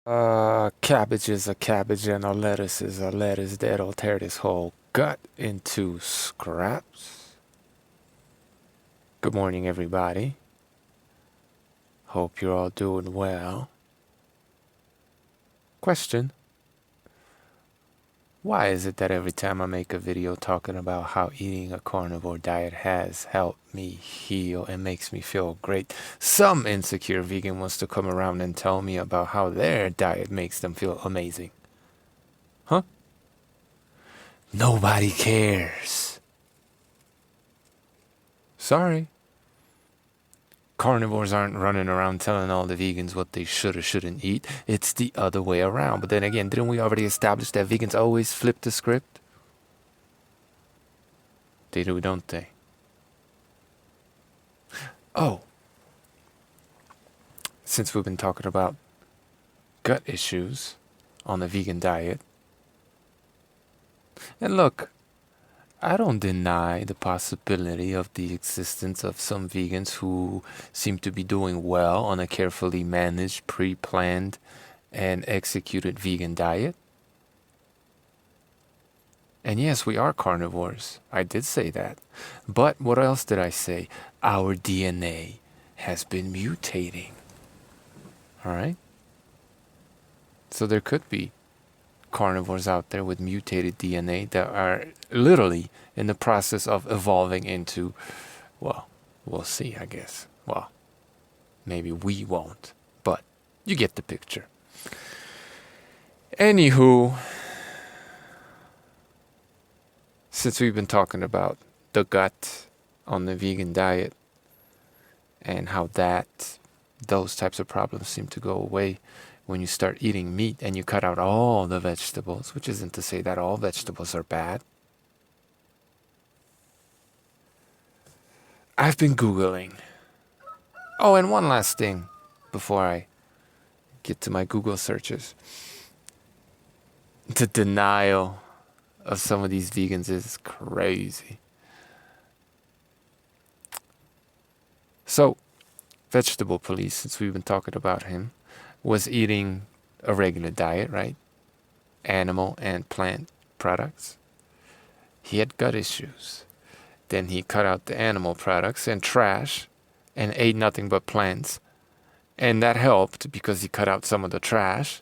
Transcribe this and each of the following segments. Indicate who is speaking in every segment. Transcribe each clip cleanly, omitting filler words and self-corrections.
Speaker 1: Cabbage is a cabbage and a lettuce is a lettuce that'll tear this whole gut into scraps. Good morning, everybody. Hope you're all doing well. Question. Why is it that every time I make a video talking about how eating a carnivore diet has helped me heal and makes me feel great, some insecure vegan wants to come around and tell me about how their diet makes them feel amazing? Huh? Nobody cares. Sorry. Carnivores aren't running around telling all the vegans what they should or shouldn't eat. It's the other way around. But then again, didn't we already establish that vegans always flip the script? They do, don't they? Oh, since we've been talking about gut issues on the vegan diet, and look, I don't deny the possibility of the existence of some vegans who seem to be doing well on a carefully managed, pre-planned, and executed vegan diet. And yes, we are carnivores. I did say that. But what else did I say? Our DNA has been mutating. All right? So there could be carnivores out there with mutated DNA that are literally in the process of evolving into, well, we'll see, I guess. Well, maybe we won't, but you get the picture. Anywho, since we've been talking about the gut on the vegan diet and how those types of problems seem to go away when you start eating meat and you cut out all the vegetables, which isn't to say that all vegetables are bad. I've been Googling. Oh, and one last thing before I get to my Google searches. The denial of some of these vegans is crazy. So, Vegetable Police, since we've been talking about him, was eating a regular diet, right? Animal and plant products. He had gut issues. Then he cut out the animal products and trash and ate nothing but plants. And that helped because he cut out some of the trash.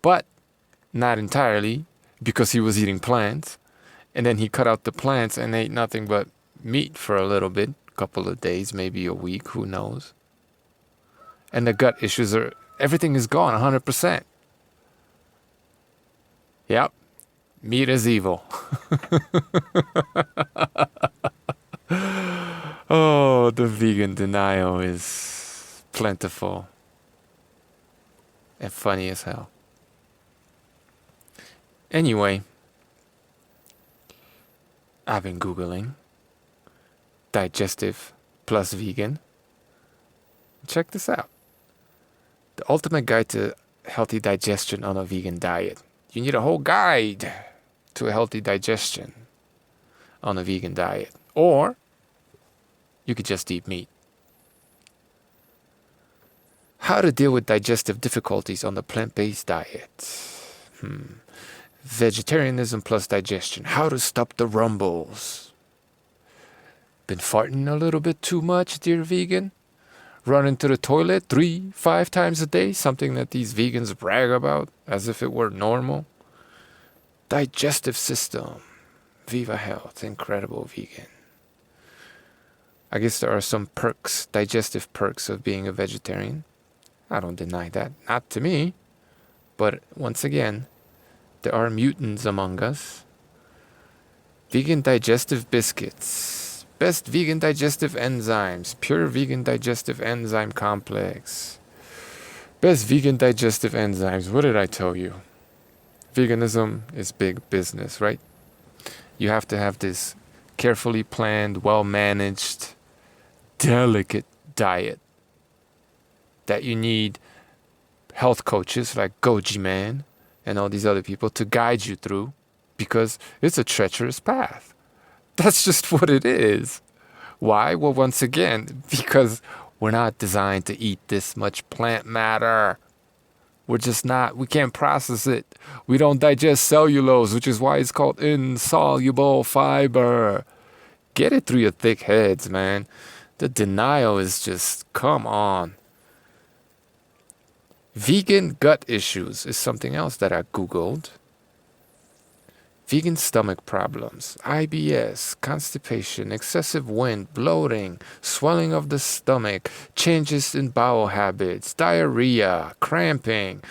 Speaker 1: But not entirely, because he was eating plants. And then he cut out the plants and ate nothing but meat for a little bit, a couple of days, maybe a week, who knows. And the gut issues everything is gone 100%. Yep. Meat is evil. Oh, the vegan denial is plentiful and funny as hell. Anyway, I've been Googling digestive plus vegan. Check this out. The ultimate guide to healthy digestion on a vegan diet. You need a whole guide to a healthy digestion on a vegan diet. Or you could just eat meat. How to deal with digestive difficulties on the plant-based diet. Vegetarianism plus digestion. How to stop the rumbles. Been farting a little bit too much, dear vegan? Running to the toilet 3-5 times a day, something that these vegans brag about as if it were normal. Digestive system. Viva Health, incredible vegan. I guess there are some perks, digestive perks of being a vegetarian. I don't deny that. Not to me. But once again, there are mutants among us. Vegan digestive biscuits. Best vegan digestive enzymes. Pure vegan digestive enzyme complex. Best vegan digestive enzymes. What did I tell you? Veganism is big business, right? You have to have this carefully planned, well-managed, delicate diet that you need health coaches like Goji Man and all these other people to guide you through, because it's a treacherous path. That's just what it is. Why? Well, once again, because We're not designed to eat this much plant matter. We're just not. We can't process it. We don't digest cellulose, which is why it's called insoluble fiber. Get it through your thick heads, man. The denial is just, come on. Vegan gut issues is something else that I Googled. Vegan stomach problems, IBS, constipation, excessive wind, bloating, swelling of the stomach, changes in bowel habits, diarrhea, cramping.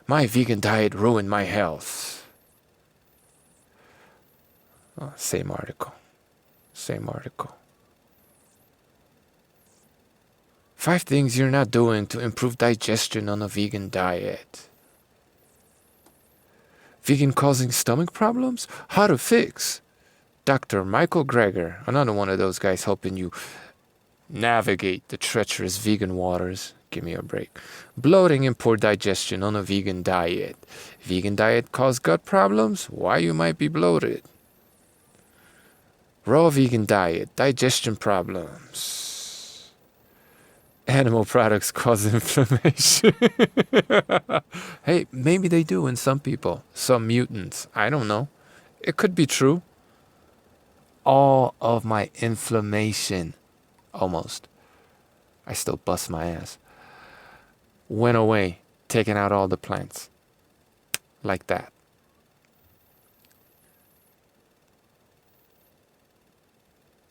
Speaker 1: My vegan diet ruined my health. Oh, same article. 5 things you're not doing to improve digestion on a vegan diet. Vegan causing stomach problems? How to fix? Dr. Michael Greger, another one of those guys helping you navigate the treacherous vegan waters. Give me a break. Bloating and poor digestion on a vegan diet. Vegan diet cause gut problems? Why you might be bloated? Raw vegan diet, digestion problems. Animal products cause inflammation. Hey, maybe they do in some people, some mutants. I don't know. It could be true. All of my inflammation, almost, I still bust my ass, went away, taking out all the plants. Like that.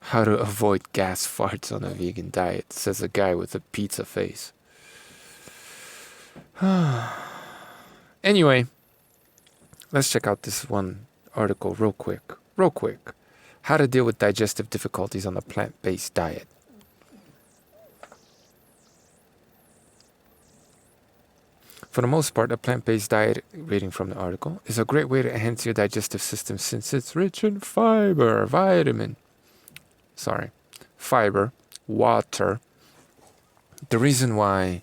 Speaker 1: How to avoid gas farts on a vegan diet, says a guy with a pizza face. Anyway, let's check out this one article real quick. How to deal with digestive difficulties on a plant-based diet. For the most part, a plant-based diet, reading from the article, is a great way to enhance your digestive system since it's rich in fiber, water. The reason why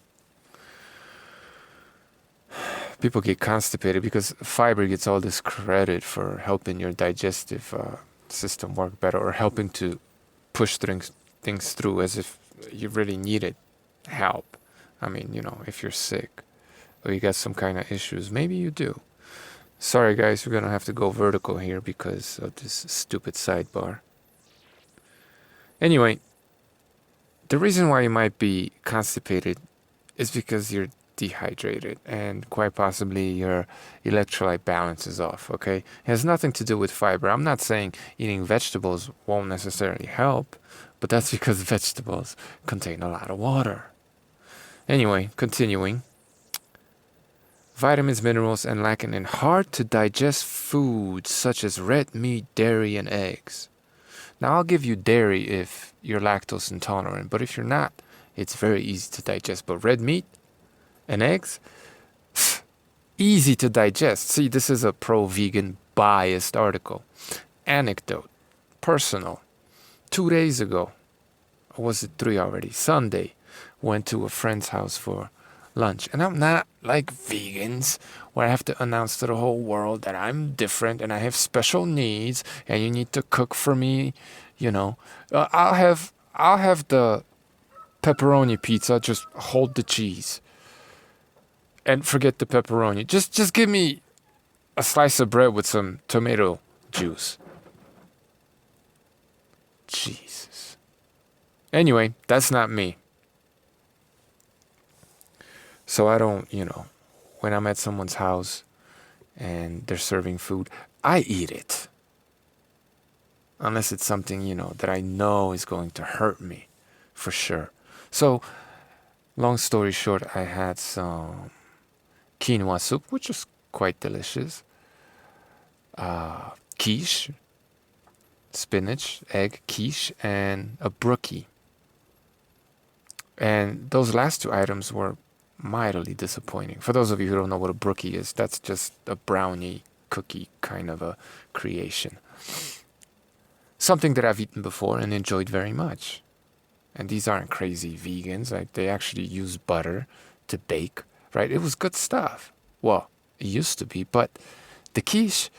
Speaker 1: people get constipated because fiber gets all this credit for helping your digestive system work better or helping to push things through as if you really needed help. I mean, if you're sick or you got some kind of issues, maybe you do. Sorry guys, we're gonna have to go vertical here because of this stupid sidebar. Anyway, the reason why you might be constipated is because you're dehydrated and quite possibly your electrolyte balance is off, okay? It has nothing to do with fiber. I'm not saying eating vegetables won't necessarily help, but that's because vegetables contain a lot of water. Anyway, continuing. Vitamins, minerals, and lacking in hard to digest foods such as red meat, dairy, and eggs. Now, I'll give you dairy if you're lactose intolerant, but if you're not, it's very easy to digest. But red meat and eggs, easy to digest. See, this is a pro-vegan biased article. Anecdote, personal. 2 days ago, or was it 3 already? Sunday, went to a friend's house for lunch. And I'm not like vegans where I have to announce to the whole world that I'm different and I have special needs and you need to cook for me, I'll have the pepperoni pizza, just hold the cheese. And forget the pepperoni. Just give me a slice of bread with some tomato juice. Jesus. Anyway, that's not me. So I don't, when I'm at someone's house and they're serving food, I eat it. Unless it's something, that I know is going to hurt me, for sure. So, long story short, I had some quinoa soup, which is quite delicious. Quiche, spinach, egg quiche, and a brookie. And those last 2 items were mildly disappointing. For those of you who don't know what a brookie is, that's just a brownie cookie kind of a creation. Something that I've eaten before and enjoyed very much. And these aren't crazy vegans. Like, they actually use butter to bake, right? It was good stuff. Well, it used to be, but the quiche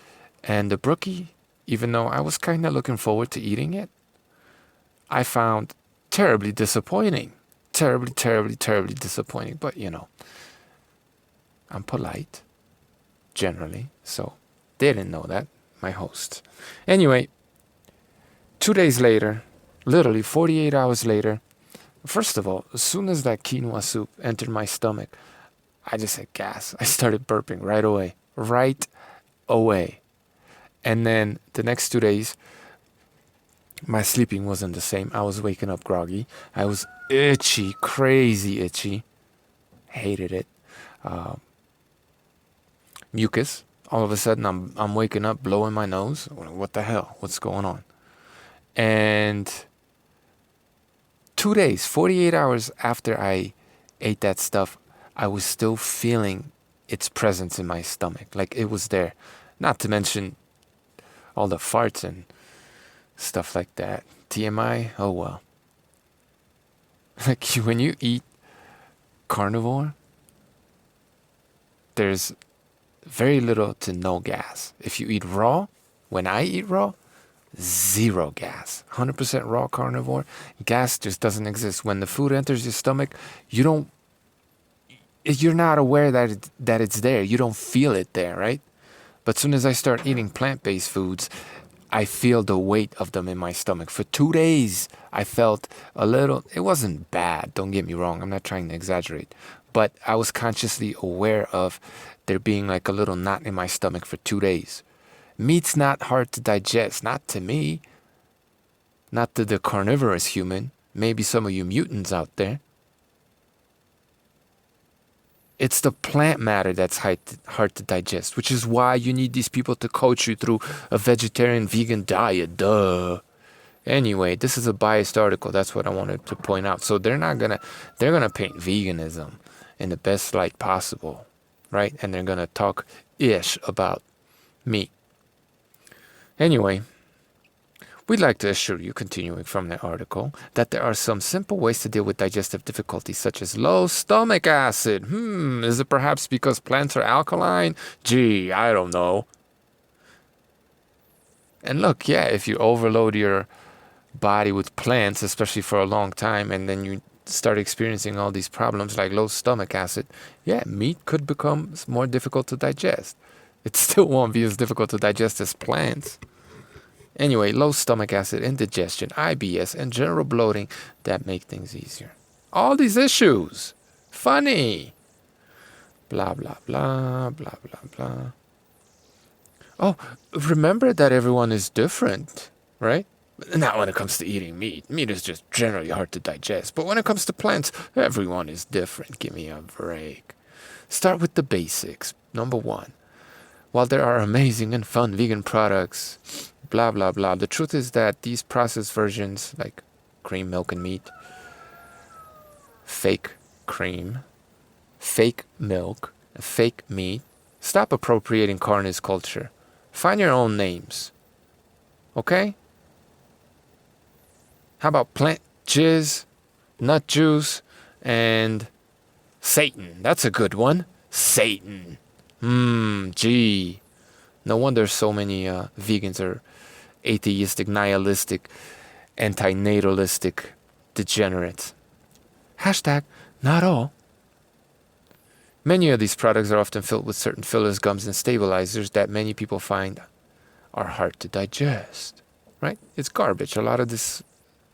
Speaker 1: and the brookie, even though I was kind of looking forward to eating it, I found terribly disappointing. Terribly, terribly, terribly disappointing. But, I'm polite, generally. So they didn't know that, my host. Anyway, 2 days later, literally 48 hours later, first of all, as soon as that quinoa soup entered my stomach, I just had gas. I started burping right away. Right away. And then the next 2 days, my sleeping wasn't the same. I was waking up groggy. I was itchy, crazy itchy. Hated it. Mucus. All of a sudden, I'm waking up, blowing my nose. What the hell? What's going on? And 2 days, 48 hours after I ate that stuff, I was still feeling its presence in my stomach. Like it was there. Not to mention all the farts and stuff like that. TMI? Oh well. Like when you eat carnivore, there's very little to no gas. If you eat raw, when I eat raw, zero gas. 100% raw carnivore, gas just doesn't exist. When the food enters your stomach, you're not aware that it's there. You don't feel it there, right? But as soon as I start eating plant-based foods, I feel the weight of them in my stomach. For 2 days, I felt a little, it wasn't bad, don't get me wrong, I'm not trying to exaggerate. But I was consciously aware of there being like a little knot in my stomach for 2 days. Meat's not hard to digest, not to me. Not to the carnivorous human. Maybe some of you mutants out there. It's the plant matter that's hard to digest, which is why you need these people to coach you through a vegetarian vegan diet. Duh. Anyway, this is a biased article. That's what I wanted to point out. So they're gonna paint veganism in the best light possible, right? And they're gonna talk ish about meat. Anyway, we'd like to assure you, continuing from the article, that there are some simple ways to deal with digestive difficulties, such as low stomach acid. Is it perhaps because plants are alkaline? Gee, I don't know. And look, yeah, if you overload your body with plants, especially for a long time, and then you start experiencing all these problems like low stomach acid, yeah, meat could become more difficult to digest. It still won't be as difficult to digest as plants. Anyway, low stomach acid, indigestion, IBS, and general bloating that make things easier. All these issues. Funny. Blah, blah, blah, blah, blah, blah. Oh, remember that everyone is different, right? Not when it comes to eating meat. Meat is just generally hard to digest. But when it comes to plants, everyone is different. Give me a break. Start with the basics. Number 1. While there are amazing and fun vegan products, blah, blah, blah, the truth is that these processed versions, like cream, milk, and meat, fake cream, fake milk, fake meat, stop appropriating carnivore culture. Find your own names. Okay? How about plant jizz, nut juice, and Satan? That's a good one. Satan. Gee. No wonder so many vegans are atheistic, nihilistic, anti-natalistic degenerates. Hashtag not all. Many of these products are often filled with certain fillers, gums, and stabilizers that many people find are hard to digest. Right? It's garbage. A lot of this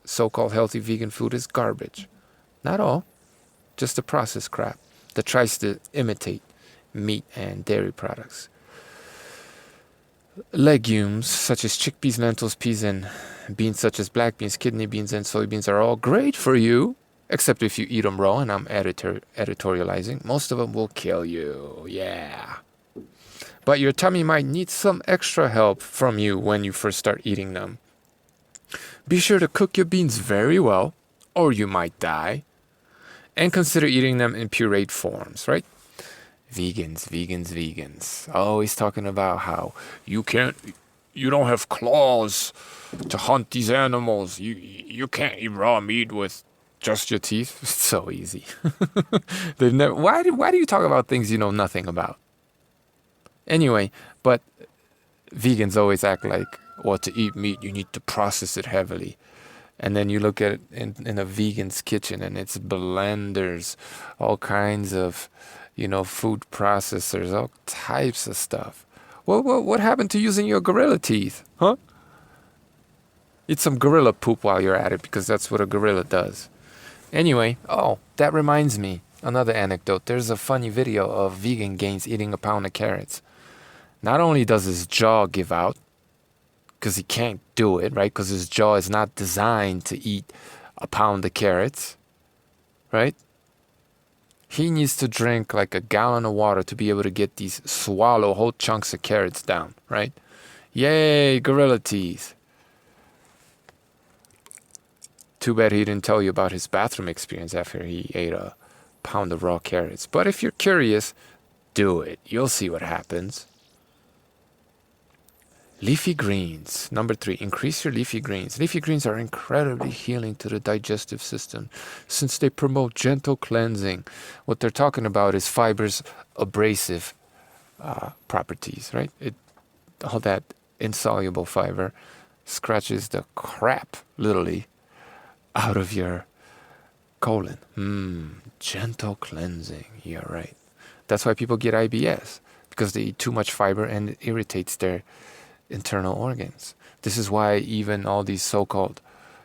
Speaker 1: so-called healthy vegan food is garbage. Not all. Just the processed crap that tries to imitate meat and dairy products. Legumes such as chickpeas, lentils, peas, and beans such as black beans, kidney beans, and soybeans are all great for you, except if you eat them raw, and I'm editorializing. Most of them will kill you, yeah. But your tummy might need some extra help from you when you first start eating them. Be sure to cook your beans very well, or you might die. And consider eating them in pureed forms, right? Vegans. Always talking about how you don't have claws to hunt these animals. You can't eat raw meat with just your teeth. It's so easy. Why do you talk about things you know nothing about? Anyway, but vegans always act like, well, to eat meat, you need to process it heavily. And then you look at it in a vegan's kitchen, and it's blenders, all kinds of, food processors, all types of stuff. What happened to using your gorilla teeth? Huh? Eat some gorilla poop while you're at it, because that's what a gorilla does. Anyway, that reminds me, another anecdote. There's a funny video of vegan gains eating a pound of carrots. Not only does his jaw give out, because he can't do it, right? Because his jaw is not designed to eat a pound of carrots, right? He needs to drink like a gallon of water to be able to get these swallow whole chunks of carrots down, right? Yay, gorilla teeth. Too bad he didn't tell you about his bathroom experience after he ate a pound of raw carrots. But if you're curious, do it. You'll see what happens. Leafy greens. Number 3, increase your leafy greens. Leafy greens are incredibly healing to the digestive system since they promote gentle cleansing. What they're talking about is fiber's abrasive properties, right? All that insoluble fiber scratches the crap, literally, out of your colon. Gentle cleansing. You're right. That's why people get IBS, because they eat too much fiber and it irritates their internal organs. This is why even all these so-called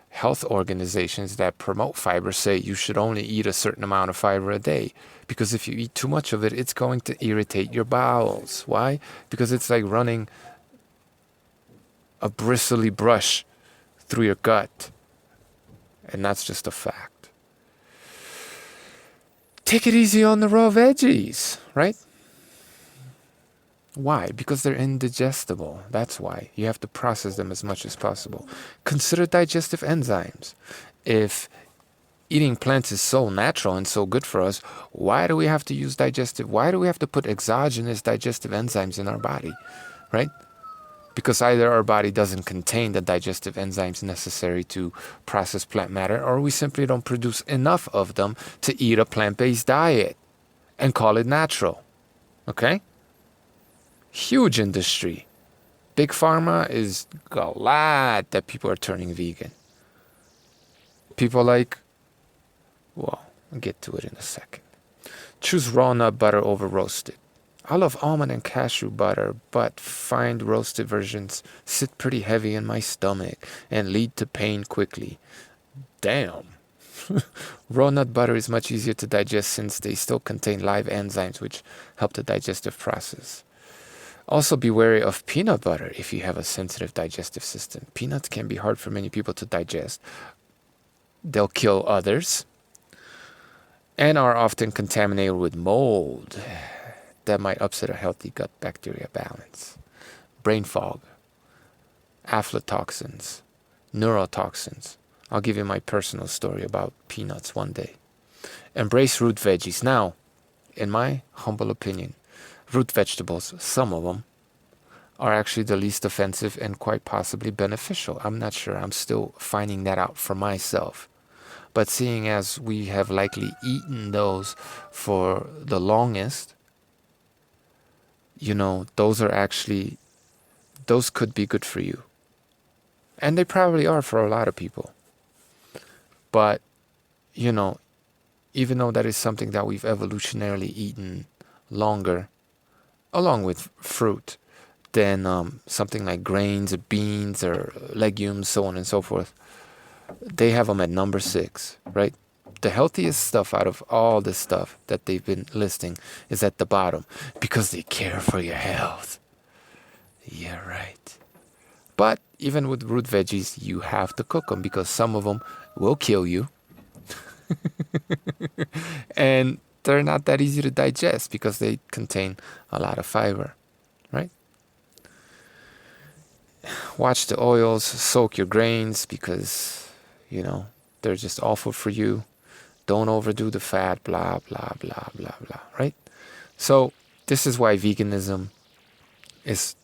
Speaker 1: health organizations that promote fiber say you should only eat a certain amount of fiber a day, because if you eat too much of it, it's going to irritate your bowels. Why? Because it's like running a bristly brush through your gut, and that's just a fact. Take it easy on the raw veggies, right? Why? Because they're indigestible. That's why. You have to process them as much as possible. Consider digestive enzymes. If eating plants is so natural and so good for us, why do we have to use why do we have to put exogenous digestive enzymes in our body, right? Because either our body doesn't contain the digestive enzymes necessary to process plant matter, or we simply don't produce enough of them to eat a plant-based diet and call it natural. Okay? Huge industry. Big pharma is glad that people are turning vegan. People I'll get to it in a second. Choose raw nut butter over roasted. I love almond and cashew butter, but find roasted versions sit pretty heavy in my stomach and lead to pain quickly. Damn. Raw nut butter is much easier to digest since they still contain live enzymes which help the digestive process. Also be wary of peanut butter if you have a sensitive digestive system. Peanuts can be hard for many people to digest. They'll kill others and are often contaminated with mold that might upset a healthy gut bacteria balance. Brain fog, aflatoxins, neurotoxins. I'll give you my personal story about peanuts one day. Embrace root veggies. Now, in my humble opinion, root vegetables, some of them, are actually the least offensive and quite possibly beneficial. I'm not sure. I'm still finding that out for myself. But seeing as we have likely eaten those for the longest, those could be good for you. And they probably are for a lot of people. But, even though that is something that we've evolutionarily eaten longer, along with fruit, than something like grains or beans or legumes, so on and so forth, they have them at number 6, right? The healthiest stuff out of all this stuff that they've been listing is at the bottom because they care for your health. Yeah, right. But even with root veggies, you have to cook them because some of them will kill you. And they're not that easy to digest because they contain a lot of fiber, right? Watch the oils, soak your grains because, they're just awful for you. Don't overdo the fat, blah, blah, blah, blah, blah, right? So this is why veganism is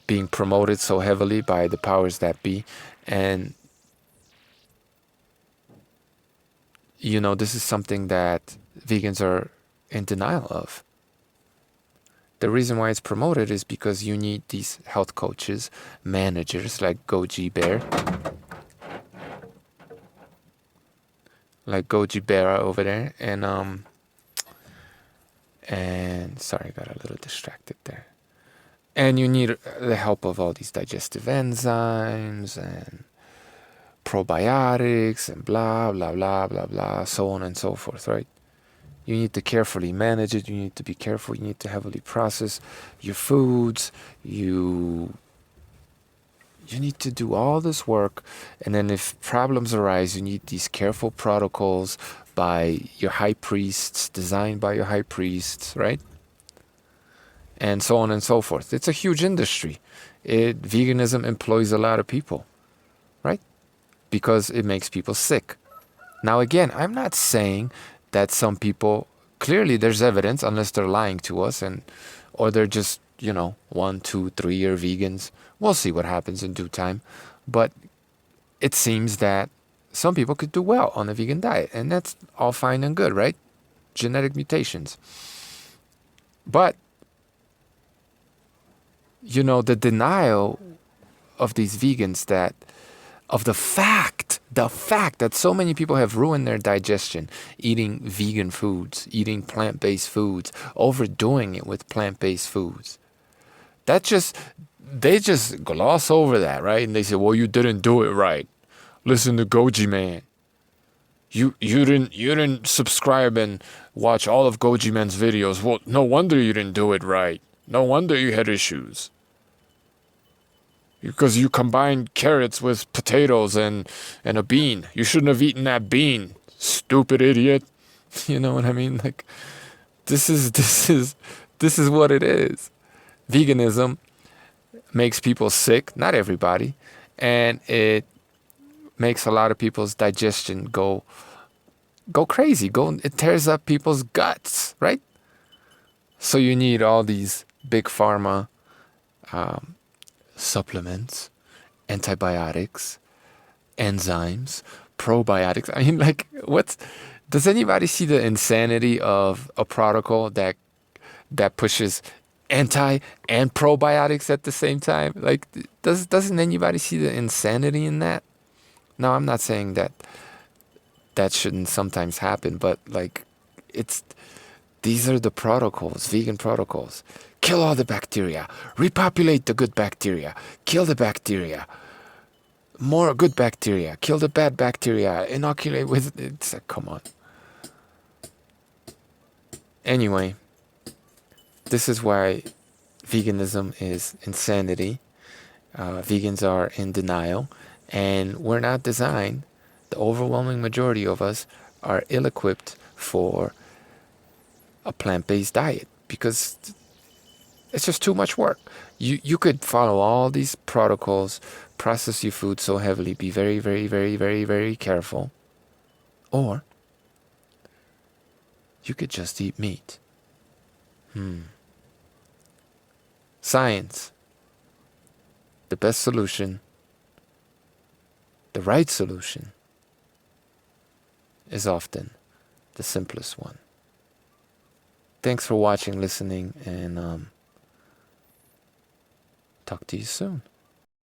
Speaker 1: being promoted so heavily by the powers that be. And, this is something that vegans are in denial of. The reason why it's promoted is because you need these health coaches, managers like Goji Bear, like Goji Berra over there, and sorry, got a little distracted there. And you need the help of all these digestive enzymes and probiotics and blah blah blah blah blah, so on and so forth, right? You need to carefully manage it. You need to be careful. You need to heavily process your foods. You need to do all this work, and then if problems arise, you need these careful protocols by your high priests, designed by your high priests, right? And so on and so forth. It's a huge industry. Veganism employs a lot of people, right? Because it makes people sick. Now again, I'm not saying that some people, clearly there's evidence, unless they're lying to us, or they're just, 1, 2, 3 year vegans. We'll see what happens in due time. But it seems that some people could do well on a vegan diet, and that's all fine and good, right? Genetic mutations. But, the denial of these vegans of the fact that so many people have ruined their digestion eating vegan foods, eating plant-based foods, overdoing it with plant-based foods. They just gloss over that, right? And they say, well, you didn't do it right. Listen to Goji Man. You didn't subscribe and watch all of Goji Man's videos. Well, no wonder you didn't do it right. No wonder you had issues. Because you combined carrots with potatoes and a bean. You shouldn't have eaten that bean, stupid idiot. You know what I mean? Like, this is what it is. Veganism makes people sick, not everybody, and it makes a lot of people's digestion go crazy. It tears up people's guts, right? So you need all these big pharma supplements, antibiotics, enzymes, probiotics. I mean, like, does anybody see the insanity of a protocol that pushes anti and probiotics at the same time? Like, doesn't anybody see the insanity in that? Now, I'm not saying that shouldn't sometimes happen, but like, these are the protocols, vegan protocols. Kill all the bacteria, repopulate the good bacteria, kill the bacteria, more good bacteria, kill the bad bacteria, inoculate with, it's like, come on. Anyway, this is why veganism is insanity. Vegans are in denial, and we're not designed, the overwhelming majority of us are ill-equipped for a plant-based diet, because it's just too much work. You could follow all these protocols, process your food so heavily, be very, very, very, very, very careful, or you could just eat meat. Science. The best solution, the right solution, is often the simplest one. Thanks for watching, listening, and talk to you soon.